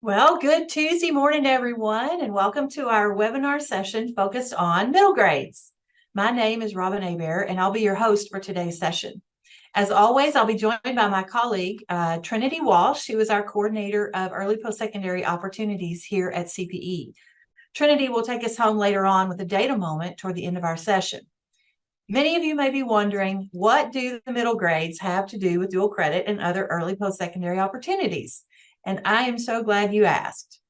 Well, good Tuesday morning, everyone, and welcome to our webinar session focused on middle grades. My name is Robin Hebert, and I'll be your host for today's session. As always, I'll be joined by my colleague, Trinity Walsh, who is our coordinator of early post-secondary opportunities here at CPE. Trinity will take us home later on with a data moment toward the end of our session. Many of you may be wondering, what do the middle grades have to do with dual credit and other early post-secondary opportunities? And I am so glad you asked.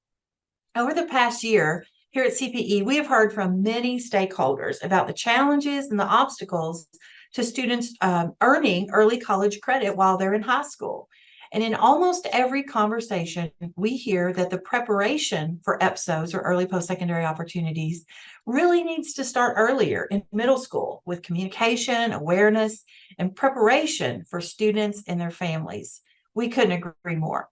Over the past year, here at CPE, we have heard from many stakeholders about the challenges and the obstacles to students earning early college credit while they're in high school. And in almost every conversation, we hear that the preparation for EPSOs or early post-secondary opportunities really needs to start earlier in middle school with communication, awareness, and preparation for students and their families. We couldn't agree more.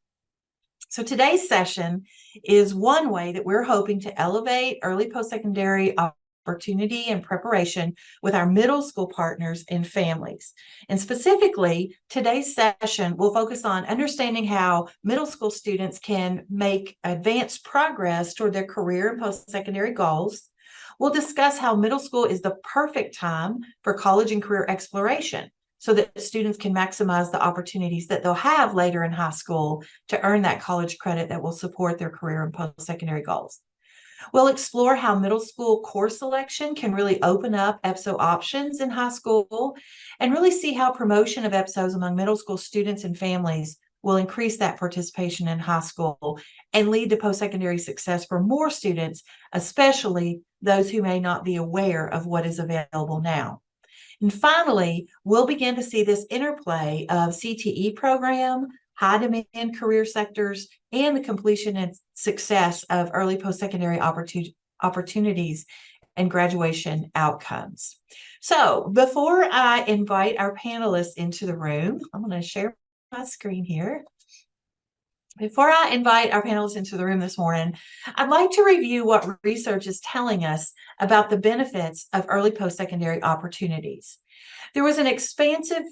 So today's session is one way that we're hoping to elevate early post-secondary opportunity and preparation with our middle school partners and families. And specifically, today's session will focus on understanding how middle school students can make advanced progress toward their career and post-secondary goals. We'll discuss how middle school is the perfect time for college and career exploration, so that students can maximize the opportunities that they'll have later in high school to earn that college credit that will support their career and post-secondary goals. We'll explore how middle school course selection can really open up EPSO options in high school, and really see how promotion of EPSOs among middle school students and families will increase that participation in high school and lead to post-secondary success for more students, especially those who may not be aware of what is available now. And finally, we'll begin to see this interplay of CTE program, high demand career sectors, and the completion and success of early post-secondary opportunities and graduation outcomes. So before I invite our panelists into the room, I'm going to share my screen here. Before I invite our panelists into the room this morning, I'd like to review what research is telling us about the benefits of early post-secondary opportunities. There was an expansive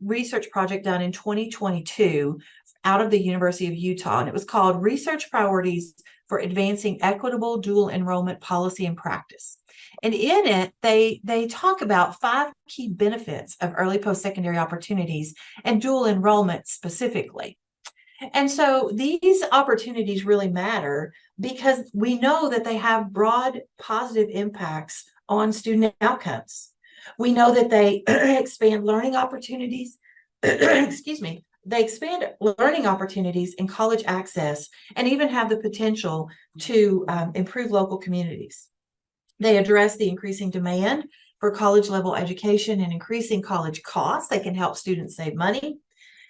research project done in 2022 out of the University of Utah, and it was called Research Priorities for Advancing Equitable Dual Enrollment Policy and Practice. And in it, they talk about 5 key benefits of early post-secondary opportunities and dual enrollment specifically. And so these opportunities really matter because we know that they have broad positive impacts on student outcomes. We know that they expand learning opportunities, excuse me, they expand learning opportunities and college access, and even have the potential to improve local communities. They address the increasing demand for college level education and increasing college costs. They can help students save money.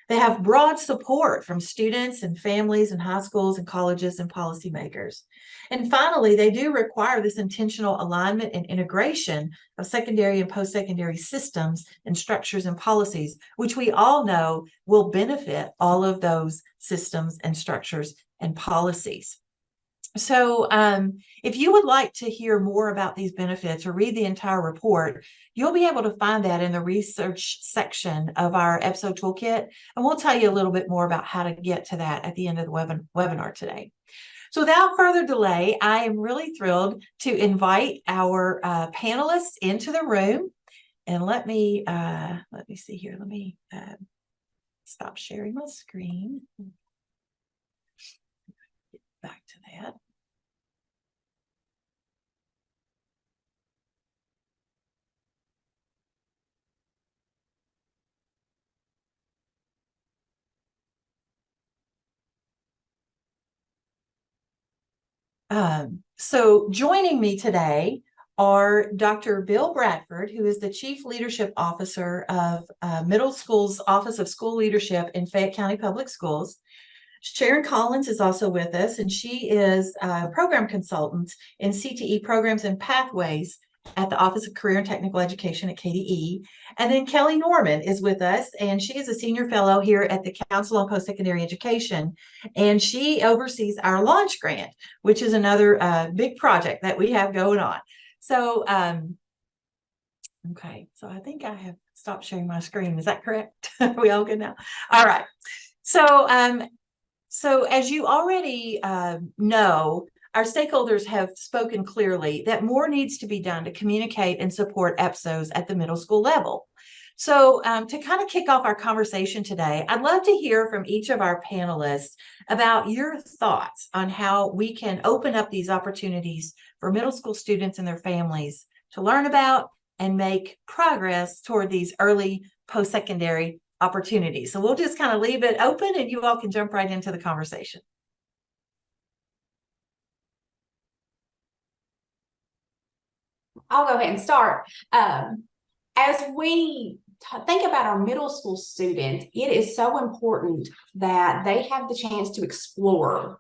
They have broad support from students and families and high schools and colleges and policymakers. And finally, they do require this intentional alignment and integration of secondary and post-secondary systems and structures and policies, which we all know will benefit all of those systems and structures and policies. So if you would like to hear more about these benefits or read the entire report, you'll be able to find that in the research section of our EPSO toolkit, and we'll tell you a little bit more about how to get to that at the end of the webinar today. So without further delay, I am really thrilled to invite our panelists into the room. And let me see here. Let me stop sharing my screen. Get back to that. So joining me today are Dr. Bill Bradford, who is the Chief Leadership Officer of Middle School's Office of School Leadership in Fayette County Public Schools. Sharon Collins is also with us, and she is a program consultant in CTE programs and pathways at the Office of Career and Technical Education at KDE. And then Kelly Norman is with us, and she is a senior fellow here at the Council on Post-Secondary Education, and she oversees our launch grant, which is another big project that we have going on. So, okay, so I think I have stopped sharing my screen. Is that correct? Are we all good now? All right. So, So, as you already know, our stakeholders have spoken clearly that more needs to be done to communicate and support EPSOs at the middle school level. So, to kind of kick off our conversation today, I'd love to hear from each of our panelists about your thoughts on how we can open up these opportunities for middle school students and their families to learn about and make progress toward these early post-secondary opportunities. So we'll just kind of leave it open and you all can jump right into the conversation. I'll go ahead and start. As we think about our middle school students, it is so important that they have the chance to explore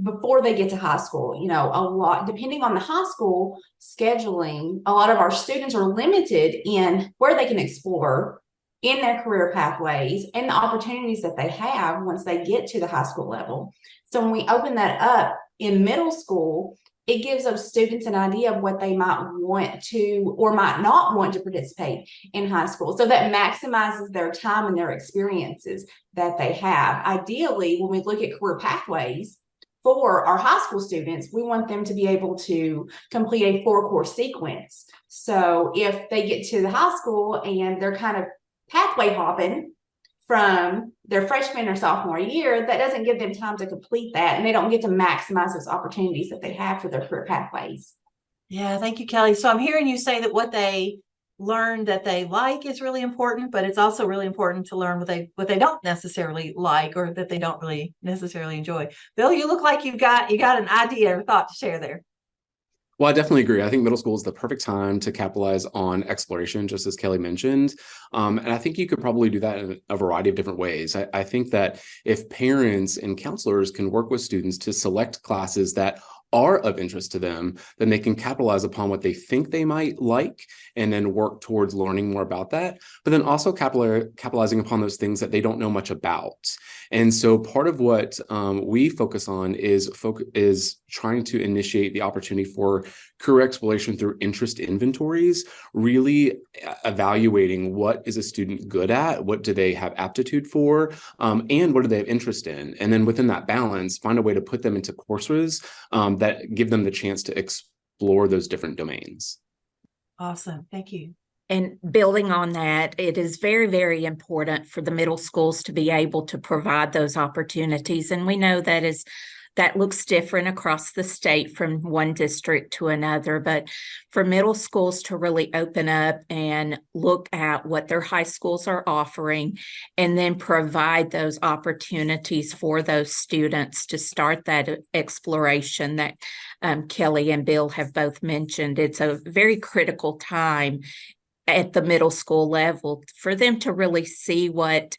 before they get to high school. You know, a lot, depending on the high school scheduling, a lot of our students are limited in where they can explore in their career pathways and the opportunities that they have once they get to the high school level. So when we open that up in middle school, it gives those students an idea of what they might want to or might not want to participate in high school. So that maximizes their time and their experiences that they have. Ideally, when we look at career pathways for our high school students, we want them to be able to complete a 4-course sequence. So if they get to the high school and they're kind of pathway hopping from their freshman or sophomore year, that doesn't give them time to complete that, and they don't get to maximize those opportunities that they have for their career pathways. Yeah, thank you, Kelly. So I'm hearing you say that what they learn that they like is really important, but it's also really important to learn what they don't necessarily like or that they don't really necessarily enjoy. Bill, you look like you got an idea or thought to share there. Well, I definitely agree. I think middle school is the perfect time to capitalize on exploration, just as Kelly mentioned. And I think you could probably do that in a variety of different ways. I think that if parents and counselors can work with students to select classes that are of interest to them, then they can capitalize upon what they think they might like and then work towards learning more about that, but then also capitalizing upon those things that they don't know much about. And so part of what we focus on is trying to initiate the opportunity for career exploration through interest inventories, really evaluating what is a student good at, what do they have aptitude for, and what do they have interest in. And then within that balance, find a way to put them into courses that give them the chance to explore those different domains. Awesome. Thank you. And building on that, it is very, very important for the middle schools to be able to provide those opportunities. And we know that looks different across the state from one district to another, but for middle schools to really open up and look at what their high schools are offering and then provide those opportunities for those students to start that exploration that Kelly and Bill have both mentioned. It's a very critical time at the middle school level for them to really see what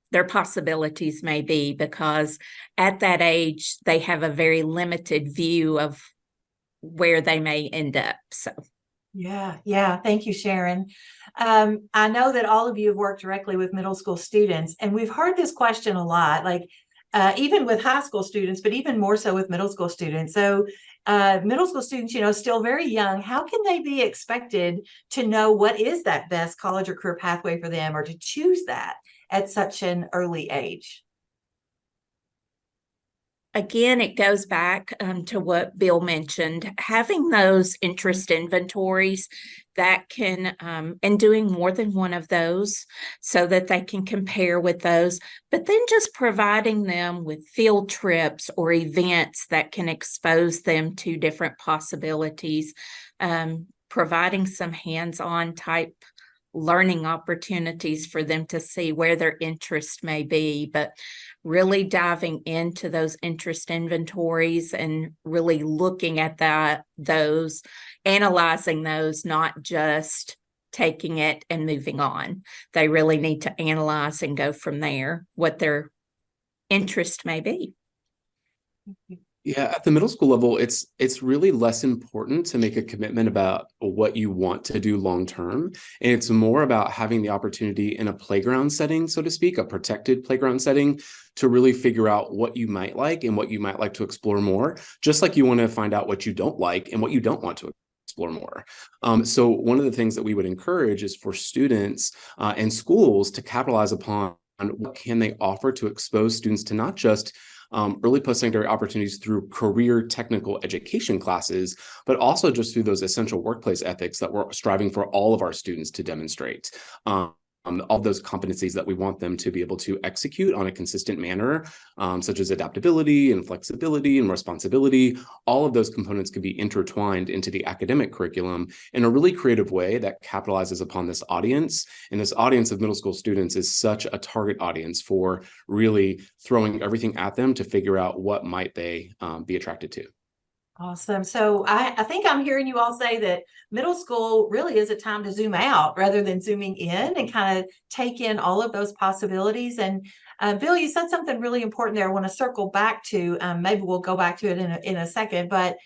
their possibilities may be, because at that age, they have a very limited view of where they may end up. So. Yeah. Thank you, Sharon. I know that all of you have worked directly with middle school students, and we've heard this question a lot, like even with high school students, but even more so with middle school students. So middle school students, still very young, how can they be expected to know what is that best college or career pathway for them or to choose that at such an early age? Again, it goes back to what Bill mentioned, having those interest inventories that can, and doing more than one of those so that they can compare with those, but then just providing them with field trips or events that can expose them to different possibilities, providing some hands-on type learning opportunities for them to see where their interest may be, but really diving into those interest inventories and really looking at those, analyzing those, not just taking it and moving on. They really need to analyze and go from there what their interest may be. Yeah, at the middle school level, it's really less important to make a commitment about what you want to do long term. And it's more about having the opportunity in a playground setting, so to speak, a protected playground setting, to really figure out what you might like and what you might like to explore more, just like you want to find out what you don't like and what you don't want to explore more. So one of the things that we would encourage is for students and schools to capitalize upon what can they offer to expose students to not just early post-secondary opportunities through career technical education classes, but also just through those essential workplace ethics that we're striving for all of our students to demonstrate. All those competencies that we want them to be able to execute on a consistent manner, such as adaptability and flexibility and responsibility. All of those components can be intertwined into the academic curriculum in a really creative way that capitalizes upon this audience. And this audience of middle school students is such a target audience for really throwing everything at them to figure out what might they be attracted to. Awesome. So I think I'm hearing you all say that middle school really is a time to zoom out rather than zooming in and kind of take in all of those possibilities. And Bill, you said something really important there. I want to circle back to, maybe we'll go back to it in a second, but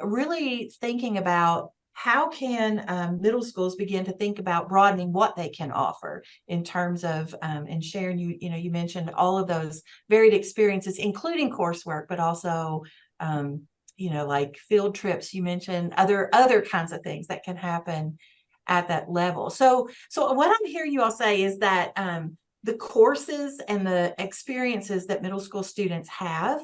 really thinking about how can middle schools begin to think about broadening what they can offer in terms of, and Sharon, you mentioned all of those varied experiences, including coursework, but also like field trips. You mentioned other kinds of things that can happen at that level. So what I'm hearing you all say is that the courses and the experiences that middle school students have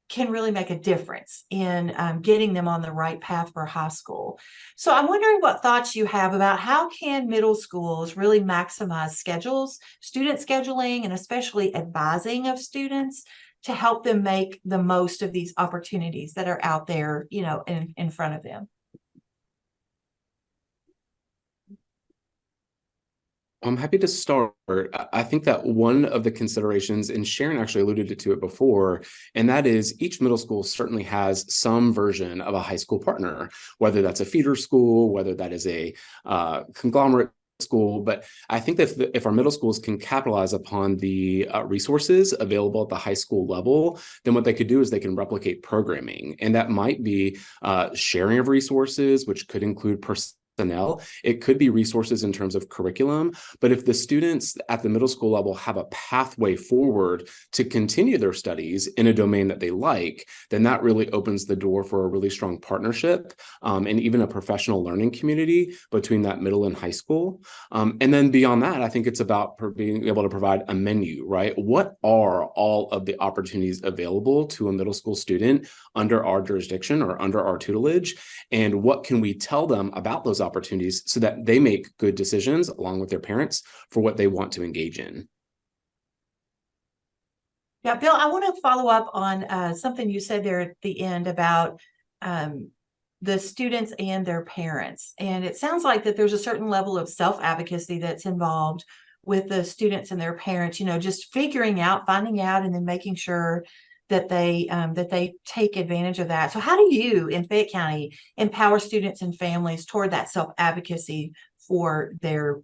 can really make a difference in getting them on the right path for high school. So I'm wondering what thoughts you have about how can middle schools really maximize schedules, student scheduling, and especially advising of students to help them make the most of these opportunities that are out there, in front of them. I'm happy to start. I think that one of the considerations, and Sharon actually alluded to it before, and that is each middle school certainly has some version of a high school partner, whether that's a feeder school, whether that is a conglomerate school. But I think that if our middle schools can capitalize upon the resources available at the high school level, then what they could do is they can replicate programming. And that might be sharing of resources, which could include personnel. It could be resources in terms of curriculum. But if the students at the middle school level have a pathway forward to continue their studies in a domain that they like, then that really opens the door for a really strong partnership and even a professional learning community between that middle and high school. And then beyond that, I think it's about being able to provide a menu, right? What are all of the opportunities available to a middle school student under our jurisdiction or under our tutelage? And what can we tell them about those opportunities so that they make good decisions along with their parents for what they want to engage in? Yeah, Bill, I want to follow up on something you said there at the end about the students and their parents. And it sounds like that there's a certain level of self-advocacy that's involved with the students and their parents, just finding out, and then making sure that they take advantage of that. So how do you in Fayette County empower students and families toward that self-advocacy for their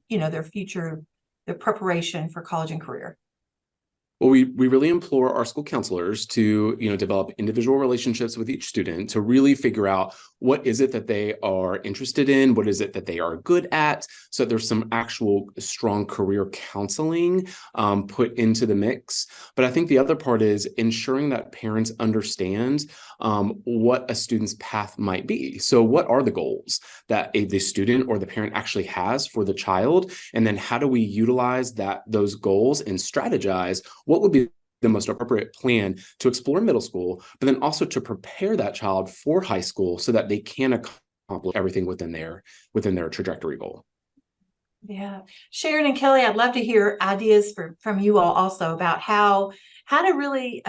their future, their preparation for college and career? Well, we really implore our school counselors to, develop individual relationships with each student to really figure out what is it that they are interested in, what is it that they are good at. So there's some actual strong career counseling put into the mix. But I think the other part is ensuring that parents understand what a student's path might be. So what are the goals that the student or the parent actually has for the child? And then how do we utilize those goals and strategize what would be the most appropriate plan to explore middle school, but then also to prepare that child for high school so that they can accomplish everything within their trajectory goal. Yeah. Sharon and Kelly, I'd love to hear ideas from you all also about how to really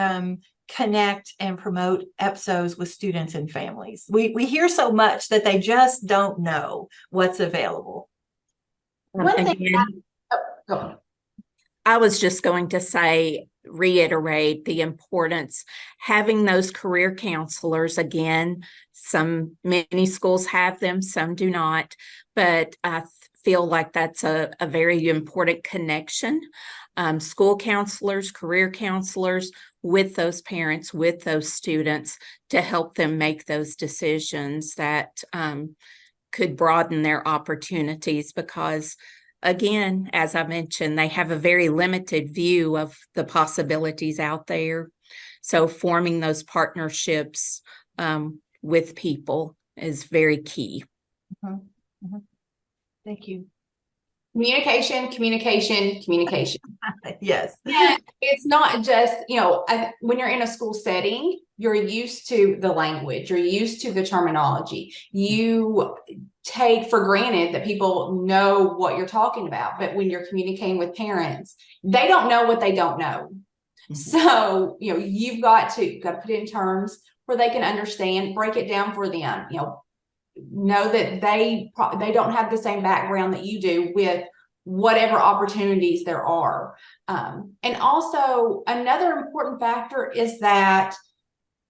connect and promote EPSOs with students and families. We hear so much that they just don't know what's available. One thing go on. I was just going to reiterate the importance having those career counselors. Again, many schools have them, some do not, but I feel like that's a very important connection. School counselors, career counselors with those parents, with those students to help them make those decisions that could broaden their opportunities, because again, as I mentioned, they have a very limited view of the possibilities out there. So forming those partnerships with people is very key. Mm-hmm. Mm-hmm. Thank you. Communication, communication, communication. Yes. And it's not just, when you're in a school setting, you're used to the language, you're used to the terminology. You take for granted that people know what you're talking about. But when you're communicating with parents, they don't know what they don't know. So, you've got to put it in terms where they can understand, break it down for them, know that they don't have the same background that you do with whatever opportunities there are. And also another important factor is that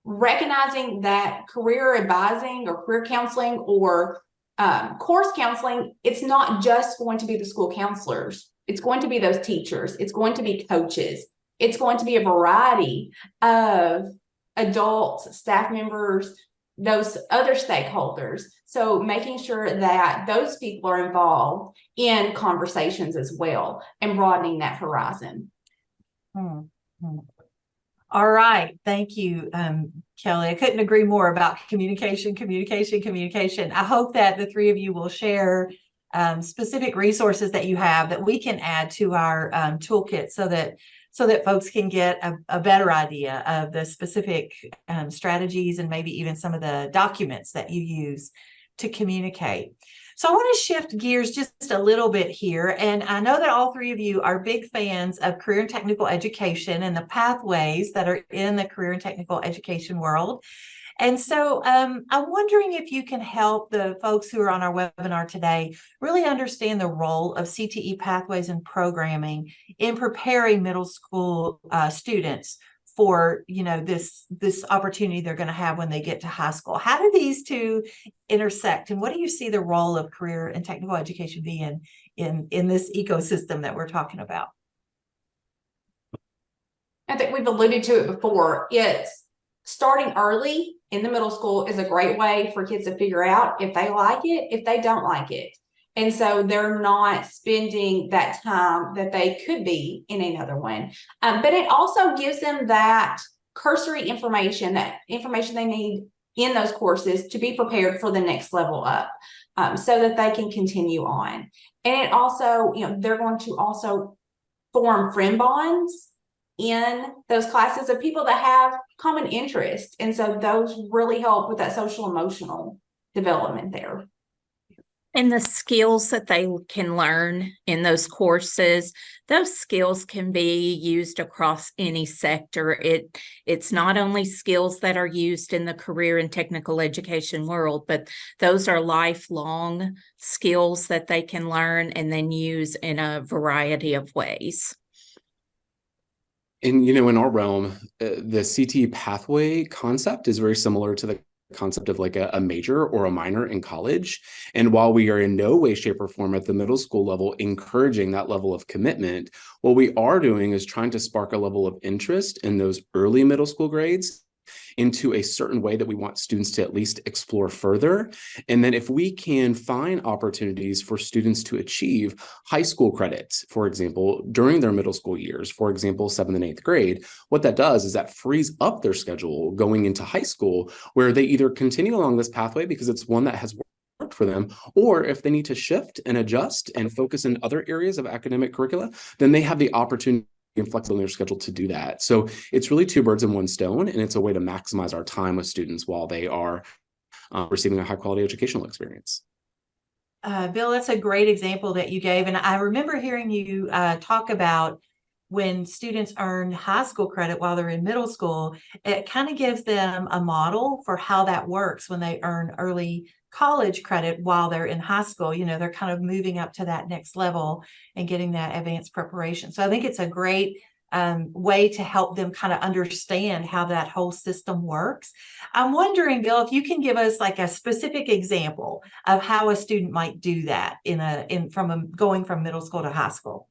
recognizing that career advising or career counseling or course counseling, it's not just going to be the school counselors. It's going to be those teachers. It's going to be coaches. It's going to be a variety of adults, staff members, those other stakeholders. So making sure that those people are involved in conversations as well and broadening that horizon. All right. Thank you, Kelly. I couldn't agree more about communication. I hope that the three of you will share specific resources that you have that we can add to our toolkit so that folks can get a better idea of the specific strategies and maybe even some of the documents that you use to communicate. So I want to shift gears just a little bit here. And I know that all three of you are big fans of career and technical education and the pathways that are in the career and technical education world. And so I'm wondering if you can help the folks who are on our webinar today really understand the role of CTE pathways and programming in preparing middle school students for this opportunity they're going to have when they get to high school. How do these two intersect, and what do you see the role of career and technical education being in this ecosystem that we're talking about? I think we've alluded to it before. It's starting early in the middle school is a great way for kids to figure out if they like it, if they don't like it. And so they're not spending that time that they could be in another one. But it also gives them that cursory information, that information they need in those courses to be prepared for the next level up, so that they can continue on. And it also, they're going to also form friend bonds in those classes of people that have common interest. And so those really help with that social emotional development there. And the skills that they can learn in those courses, those skills can be used across any sector. It's not only skills that are used in the career and technical education world, but those are lifelong skills that they can learn and then use in a variety of ways. And, in our realm, the CTE pathway concept is very similar to the concept of like a major or a minor in college. And while we are in no way, shape, or form at the middle school level encouraging that level of commitment, what we are doing is trying to spark a level of interest in those early middle school grades into a certain way that we want students to at least explore further. And then if we can find opportunities for students to achieve high school credits, for example, during their middle school years, for example, 7th and 8th grade, what that does is that frees up their schedule going into high school, where they either continue along this pathway because it's one that has worked for them, or if they need to shift and adjust and focus in other areas of academic curricula, then they have the opportunity and flexible in their schedule to do that. So it's really two birds in one stone, and it's a way to maximize our time with students while they are receiving a high quality educational experience. Bill, that's a great example that you gave. And I remember hearing you talk about when students earn high school credit while they're in middle school, it kind of gives them a model for how that works when they earn early college credit while they're in high school. They're kind of moving up to that next level and getting that advanced preparation. So I think it's a great way to help them kind of understand how that whole system works. I'm wondering, Bill, if you can give us like a specific example of how a student might do that going from middle school to high school.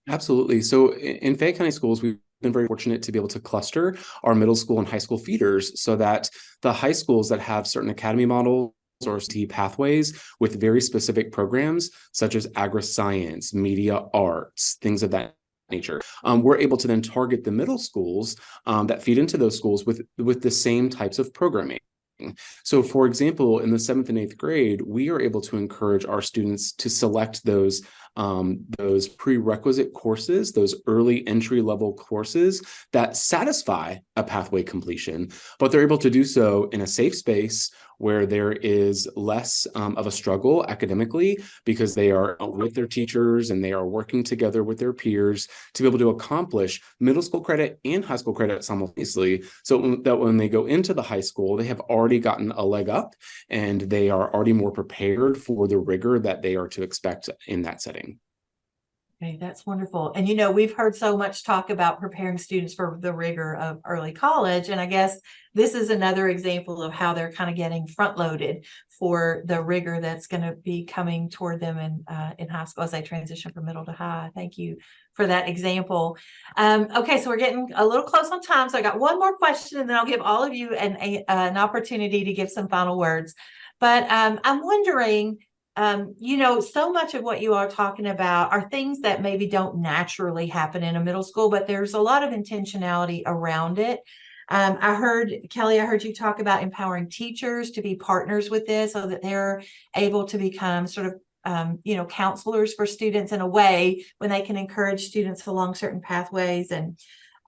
Absolutely. So in Fayette County Schools, we've been very fortunate to be able to cluster our middle school and high school feeders so that the high schools that have certain academy models or CTE pathways with very specific programs, such as agri-science, media arts, things of that nature, we're able to then target the middle schools that feed into those schools with the same types of programming. So, for example, in the 7th and 8th grade, we are able to encourage our students to select those those prerequisite courses, those early entry level courses that satisfy a pathway completion, but they're able to do so in a safe space where there is less of a struggle academically because they are with their teachers and they are working together with their peers to be able to accomplish middle school credit and high school credit simultaneously, so that when they go into the high school, they have already gotten a leg up and they are already more prepared for the rigor that they are to expect in that setting. Okay, that's wonderful. And we've heard so much talk about preparing students for the rigor of early college. And I guess this is another example of how they're kind of getting front loaded for the rigor that's going to be coming toward them in high school as they transition from middle to high. Thank you for that example. Okay, so we're getting a little close on time. So I got one more question and then I'll give all of you an opportunity to give some final words. But I'm wondering, so much of what you are talking about are things that maybe don't naturally happen in a middle school, but there's a lot of intentionality around it. Kelly, I heard you talk about empowering teachers to be partners with this so that they're able to become sort of, counselors for students in a way when they can encourage students along certain pathways. And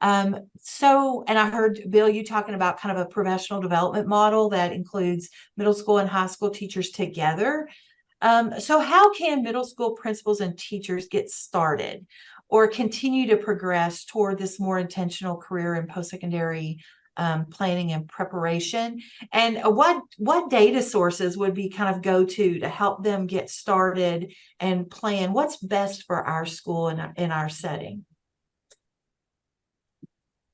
I heard, Bill, you talking about kind of a professional development model that includes middle school and high school teachers together. So how can middle school principals and teachers get started or continue to progress toward this more intentional career in post-secondary planning and preparation? And what data sources would be kind of go-to to help them get started and plan what's best for our school and in our setting?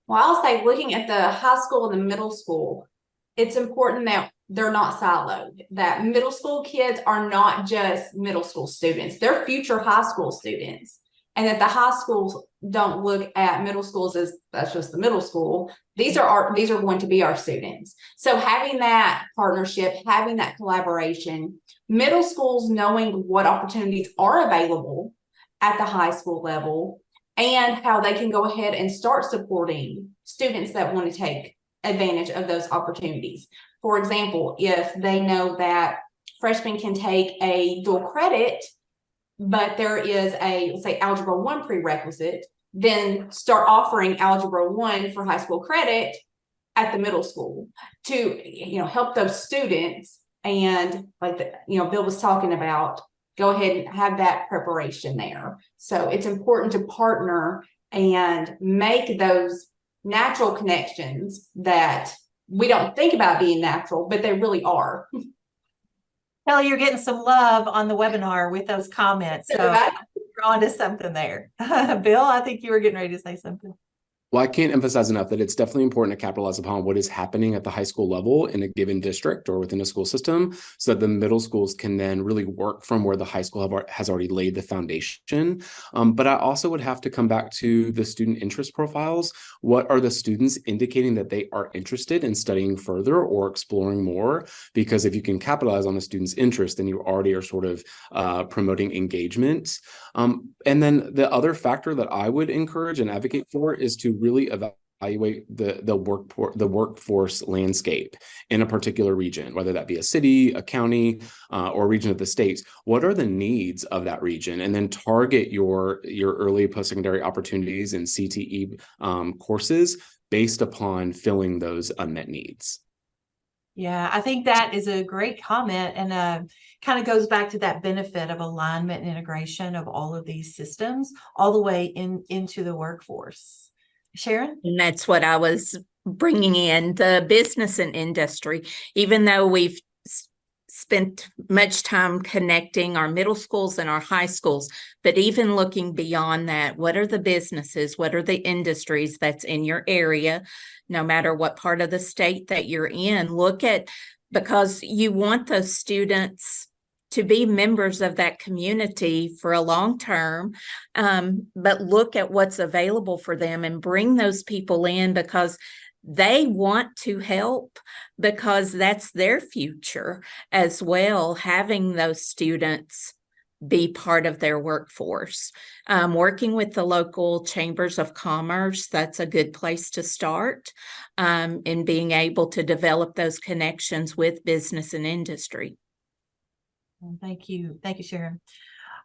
Well, I'll say looking at the high school and the middle school, it's important that they're not siloed, that middle school kids are not just middle school students, they're future high school students. And that the high schools don't look at middle schools as that's just the middle school. These are going to be our students. So having that partnership, having that collaboration, middle schools knowing what opportunities are available at the high school level and how they can go ahead and start supporting students that want to take advantage of those opportunities. For example, if they know that freshmen can take a dual credit, but there is a, let's say, Algebra 1 prerequisite, then start offering Algebra 1 for high school credit at the middle school to, help those students. And Bill was talking about, go ahead and have that preparation there. So it's important to partner and make those natural connections that we don't think about being natural, but they really are. Kelly, you're getting some love on the webinar with those comments. So you're on to something there. Bill, I think you were getting ready to say something. Well, I can't emphasize enough that it's definitely important to capitalize upon what is happening at the high school level in a given district or within a school system so that the middle schools can then really work from where the high school has already laid the foundation. But I also would have to come back to the student interest profiles. What are the students indicating that they are interested in studying further or exploring more? Because if you can capitalize on the student's interest, then you already are sort of promoting engagement. And then the other factor that I would encourage and advocate for is to really evaluate the workforce landscape in a particular region, whether that be a city, a county, or a region of the states. What are the needs of that region? And then target your early post-secondary opportunities and CTE courses based upon filling those unmet needs. Yeah, I think that is a great comment and kind of goes back to that benefit of alignment and integration of all of these systems all the way into the workforce. Sharon? And that's what I was bringing in, the business and industry. Even though we've spent much time connecting our middle schools and our high schools, but even looking beyond that, what are the businesses, what are the industries that's in your area, no matter what part of the state that you're in, because you want those students to be members of that community for a long term, but look at what's available for them and bring those people in because they want to help, because that's their future as well, having those students be part of their workforce. Working with the local chambers of commerce, that's a good place to start in being able to develop those connections with business and industry. Thank you. Thank you, Sharon.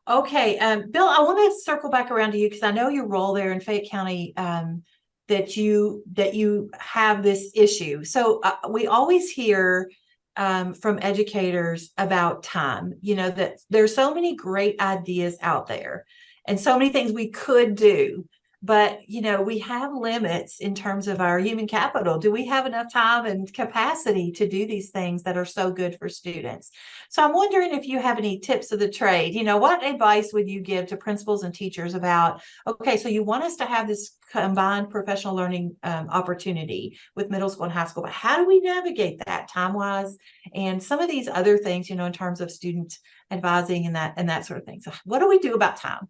Okay, Bill, I want to circle back around to you because I know your role there in Fayette County, that you have this issue. So we always hear from educators about time, that there's so many great ideas out there and so many things we could do. But, we have limits in terms of our human capital. Do we have enough time and capacity to do these things that are so good for students? So I'm wondering if you have any tips of the trade. What advice would you give to principals and teachers about, okay, so you want us to have this combined professional learning opportunity with middle school and high school, but how do we navigate that time-wise and some of these other things, in terms of student advising and that sort of thing. So what do we do about time?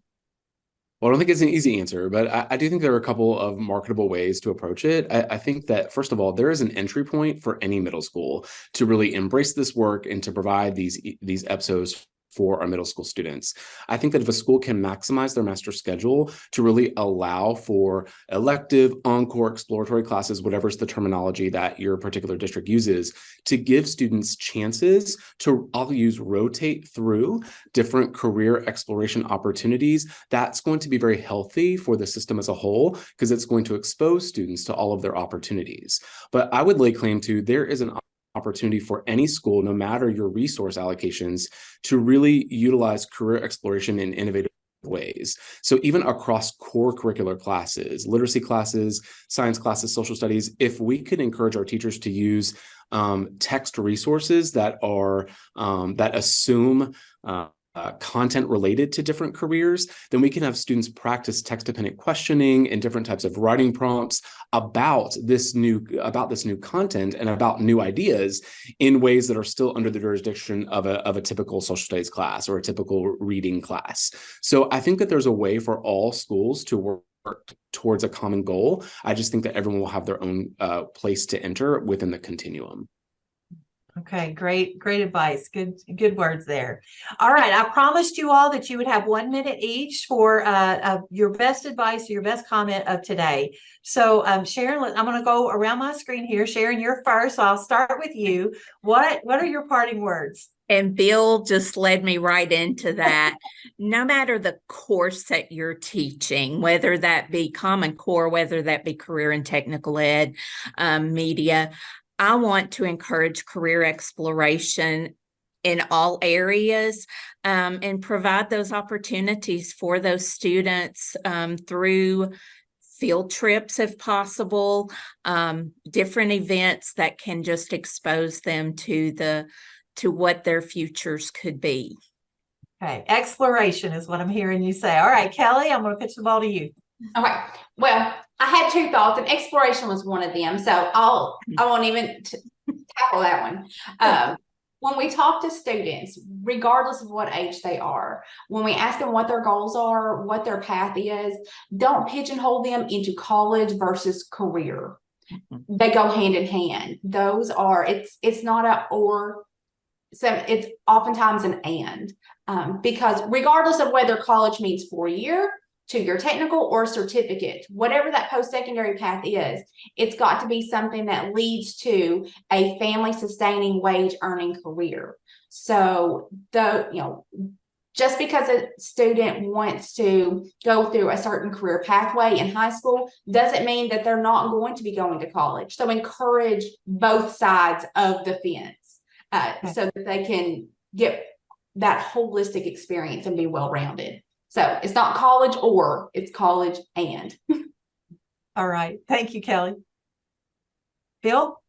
Well, I don't think it's an easy answer, but I do think there are a couple of marketable ways to approach it. I think that, first of all, there is an entry point for any middle school to really embrace this work and to provide these episodes for our middle school students. I think that if a school can maximize their master schedule to really allow for elective, encore, exploratory classes, whatever's the terminology that your particular district uses, to give students chances to, I'll use, rotate through different career exploration opportunities, that's going to be very healthy for the system as a whole, because it's going to expose students to all of their opportunities. But I would lay claim to there is an opportunity for any school, no matter your resource allocations, to really utilize career exploration in innovative ways. So even across core curricular classes, literacy classes, science classes, social studies, if we could encourage our teachers to use text resources that are that assume content related to different careers, then we can have students practice text-dependent questioning and different types of writing prompts about this new content and about new ideas in ways that are still under the jurisdiction of a typical social studies class or a typical reading class. So I think that there's a way for all schools to work towards a common goal. I just think that everyone will have their own place to enter within the continuum. Okay, great advice. Good words there. All right, I promised you all that you would have 1 minute each for your best advice, your best comment of today. So Sharon, I'm going to go around my screen here. Sharon, you're first, so I'll start with you. What are your parting words? And Bill just led me right into that. No matter the course that you're teaching, whether that be Common Core, whether that be career and technical ed, media, I want to encourage career exploration in all areas and provide those opportunities for those students through field trips, if possible, different events that can just expose them to what their futures could be. Okay, exploration is what I'm hearing you say. All right, Kelly, I'm going to pitch the ball to you. Okay. Well, I had two thoughts, and exploration was one of them. So I won't even tackle that one. When we talk to students, regardless of what age they are, when we ask them what their goals are, what their path is, don't pigeonhole them into college versus career. They go hand in hand. Those are, it's not a or, so it's oftentimes an and, because regardless of whether college means 4-year, 2-year technical, or certificate, whatever that post-secondary path is, it's got to be something that leads to a family sustaining wage earning career. So just because a student wants to go through a certain career pathway in high school doesn't mean that they're not going to be going to college. So encourage both sides of the fence so that they can get that holistic experience and be well-rounded. So it's not college or, it's college and. All right. Thank you, Kelly. Bill?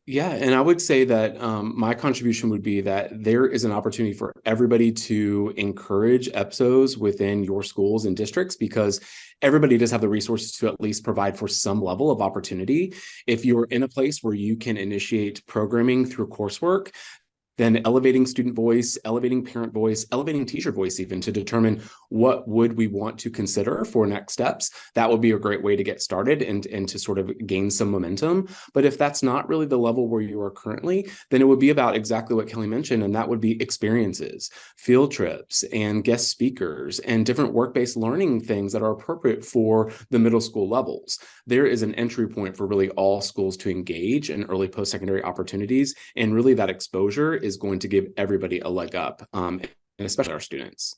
Yeah, and I would say that my contribution would be that there is an opportunity for everybody to encourage EPSOs within your schools and districts, because everybody does have the resources to at least provide for some level of opportunity. If you're in a place where you can initiate programming through coursework, then elevating student voice, elevating parent voice, elevating teacher voice even, to determine what would we want to consider for next steps. That would be a great way to get started and to sort of gain some momentum. But if that's not really the level where you are currently, then it would be about exactly what Kelly mentioned, and that would be experiences, field trips, and guest speakers, and different work-based learning things that are appropriate for the middle school levels. There is an entry point for really all schools to engage in early post-secondary opportunities, and really that exposure is going to give everybody a leg up, and especially our students.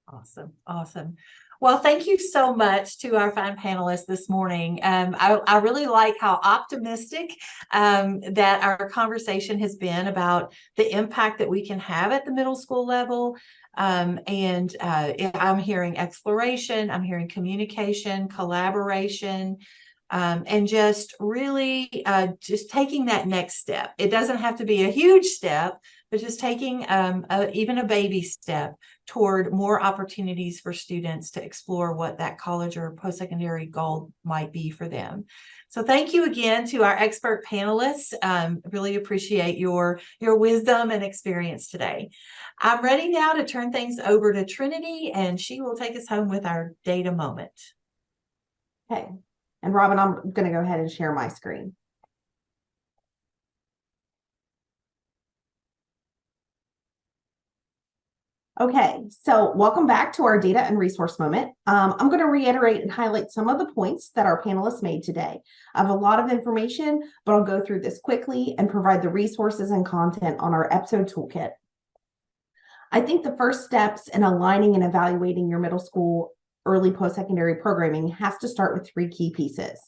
Awesome. Awesome. Well, thank you so much to our fine panelists this morning. I really like how optimistic that our conversation has been about the impact that we can have at the middle school level. I'm hearing exploration, I'm hearing communication, collaboration, and just really just taking that next step. It doesn't have to be a huge step, but just taking even a baby step toward more opportunities for students to explore what that college or post-secondary goal might be for them. So thank you again to our expert panelists. Really appreciate your wisdom and experience today. I'm ready now to turn things over to Trinity, and she will take us home with our data moment. Okay. And Robin, I'm going to go ahead and share my screen. Okay, so welcome back to our data and resource moment. I'm going to reiterate and highlight some of the points that our panelists made today. I have a lot of information, but I'll go through this quickly and provide the resources and content on our episode toolkit. I think the first steps in aligning and evaluating your middle school early post-secondary programming has to start with 3 key pieces.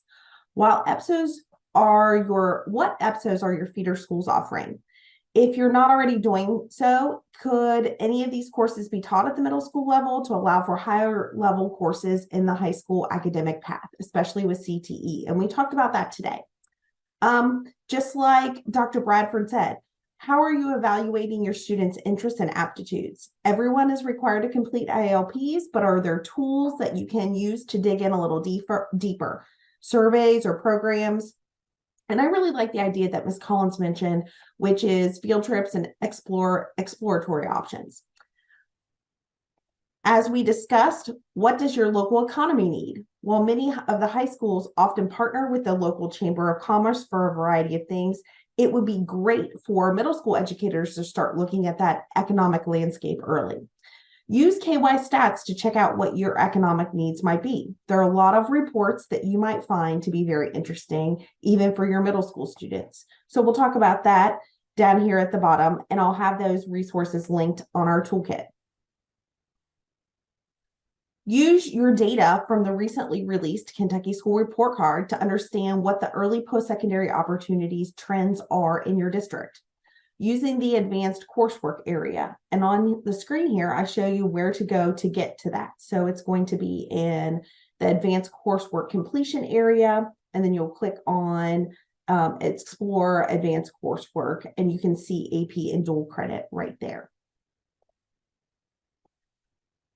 What EPSOs are your feeder schools offering? If you're not already doing so, could any of these courses be taught at the middle school level to allow for higher level courses in the high school academic path, especially with CTE? And we talked about that today. Just like Dr. Bradford said, how are you evaluating your students' interests and aptitudes? Everyone is required to complete ILPs, but are there tools that you can use to dig in a little deeper? Surveys or programs? And I really like the idea that Ms. Collins mentioned, which is field trips and exploratory options. As we discussed, what does your local economy need? Well, many of the high schools often partner with the local chamber of commerce for a variety of things. It would be great for middle school educators to start looking at that economic landscape early. Use KY Stats to check out what your economic needs might be. There are a lot of reports that you might find to be very interesting, even for your middle school students. So we'll talk about that down here at the bottom, and I'll have those resources linked on our toolkit. Use your data from the recently released Kentucky School Report Card to understand what the early post-secondary opportunities trends are in your district. Using the advanced coursework area. And on the screen here, I show you where to go to get to that. So it's going to be in the advanced coursework completion area, and then you'll click on explore advanced coursework, and you can see AP and dual credit right there.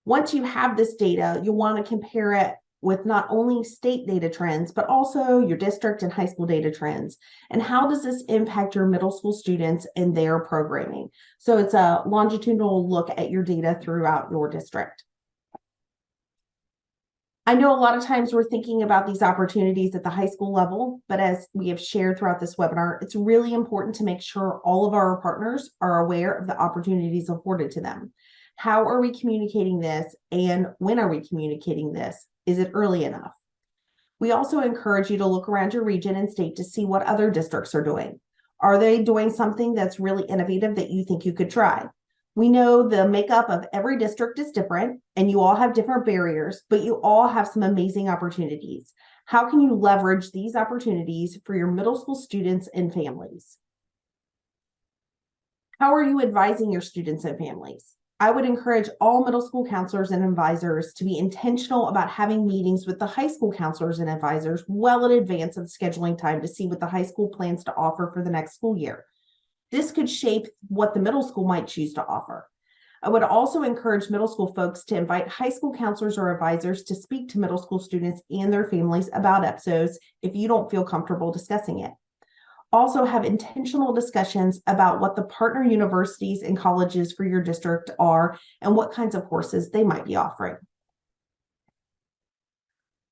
Once you have this data, you'll want to compare it with not only state data trends, but also your district and high school data trends. And how does this impact your middle school students and their programming? So it's a longitudinal look at your data throughout your district. I know a lot of times we're thinking about these opportunities at the high school level, but as we have shared throughout this webinar, it's really important to make sure all of our partners are aware of the opportunities afforded to them. How are we communicating this, and when are we communicating this? Is it early enough? We also encourage you to look around your region and state to see what other districts are doing. Are they doing something that's really innovative that you think you could try? We know the makeup of every district is different, and you all have different barriers, but you all have some amazing opportunities. How can you leverage these opportunities for your middle school students and families? How are you advising your students and families? I would encourage all middle school counselors and advisors to be intentional about having meetings with the high school counselors and advisors well in advance of scheduling time to see what the high school plans to offer for the next school year. This could shape what the middle school might choose to offer. I would also encourage middle school folks to invite high school counselors or advisors to speak to middle school students and their families about EPSOs if you don't feel comfortable discussing it. Also have intentional discussions about what the partner universities and colleges for your district are and what kinds of courses they might be offering.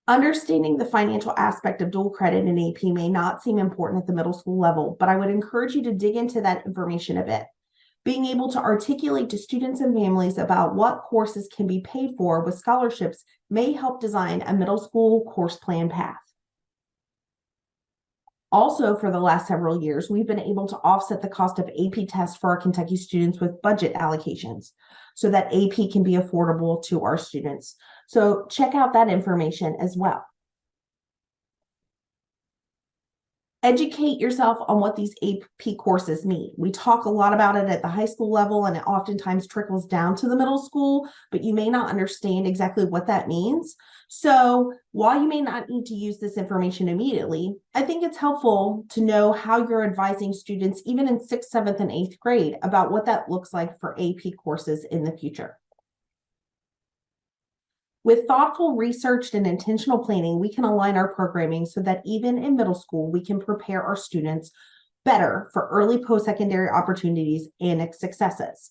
Understanding the financial aspect of dual credit and AP may not seem important at the middle school level, but I would encourage you to dig into that information a bit. Being able to articulate to students and families about what courses can be paid for with scholarships may help design a middle school course plan path. Also, for the last several years, we've been able to offset the cost of AP tests for our Kentucky students with budget allocations so that AP can be affordable to our students. So check out that information as well. Educate yourself on what these AP courses mean. We talk a lot about it at the high school level, and it oftentimes trickles down to the middle school, but you may not understand exactly what that means. So while you may not need to use this information immediately, I think it's helpful to know how you're advising students, even in 6th, 7th, and 8th grade, about what that looks like for AP courses in the future. With thoughtful research and intentional planning, we can align our programming so that even in middle school, we can prepare our students better for early post-secondary opportunities and successes.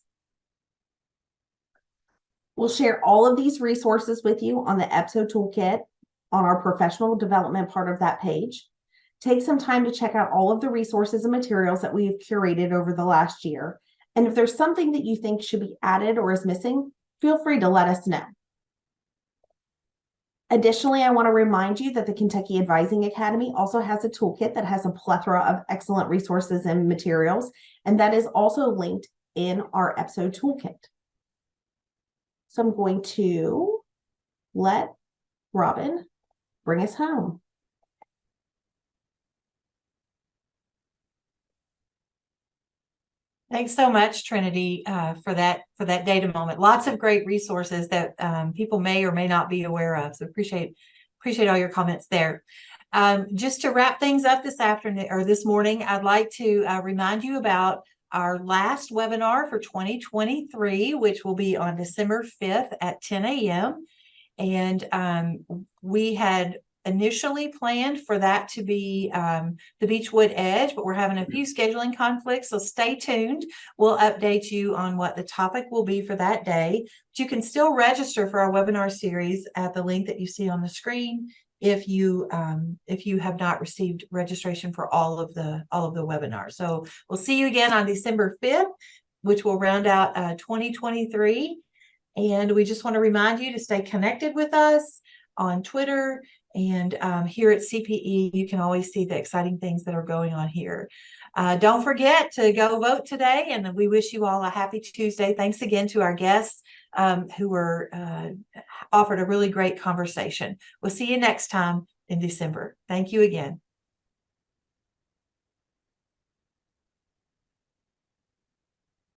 We'll share all of these resources with you on the EPSO Toolkit on our professional development part of that page. Take some time to check out all of the resources and materials that we've curated over the last year. And if there's something that you think should be added or is missing, feel free to let us know. Additionally, I want to remind you that the Kentucky Advising Academy also has a toolkit that has a plethora of excellent resources and materials, and that is also linked in our EPSO Toolkit. So I'm going to let Robin bring us home. Thanks so much, Trinity, for that data moment. Lots of great resources that people may or may not be aware of. So appreciate all your comments there. Just to wrap things up this afternoon or this morning, I'd like to remind you about our last webinar for 2023, which will be on December 5th at 10 a.m. And we had initially planned for that to be the Beechwood Edge, but we're having a few scheduling conflicts, so stay tuned. We'll update you on what the topic will be for that day. But you can still register for our webinar series at the link that you see on the screen if you have not received registration for all of the webinars. So we'll see you again on December 5th, which will round out 2023. And we just want to remind you to stay connected with us on Twitter. And here at CPE, you can always see the exciting things that are going on here. Don't forget to go vote today, and we wish you all a happy Tuesday. Thanks again to our guests who were offered a really great conversation. We'll see you next time in December. Thank you again.